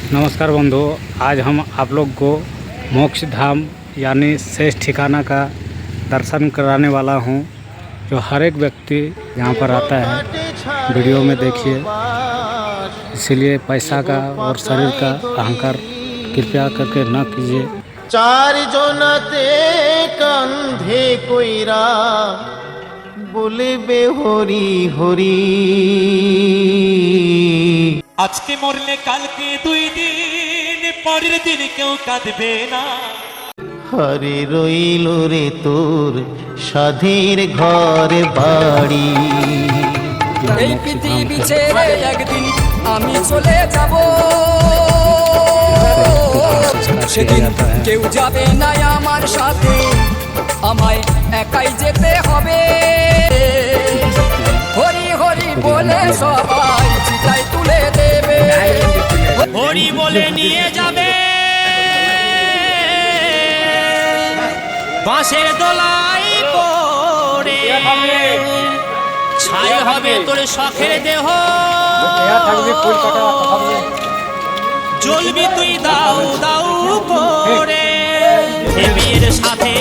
नमस्कार बंधु, आज हम आप लोग को मोक्ष धाम यानी शेष ठिकाना का दर्शन कराने वाला हूँ, जो हर एक व्यक्ति यहाँ पर आता है। वीडियो में देखिए, इसीलिए पैसा का और शरीर का अहंकार कृपया करके न कीजिए। चार जोनाते कंधे कोईरा बोलबे हरि हरि। আজকে মরলে কালকে 2 দিন, পরের দিন কেউ কাঁদবে না। হরে রইল রে তোর সাধের ঘর বাড়ি। এই পৃথিবী ছেড়ে একদিন আমি চলে যাব, সেদিন কেউ যাবে না আমার সাথে, আমায় একাই যেতে হবে। হরি হরি বলে সবাই চিতাই তুলে দেবে, হরি বলে নিয়ে যাবে বাঁশের দোলাই পড়ে। ছাই হবে তোর শখের দেহ, জ্বলবি তুই দাউ দাউ করে। বিয়ের সাথে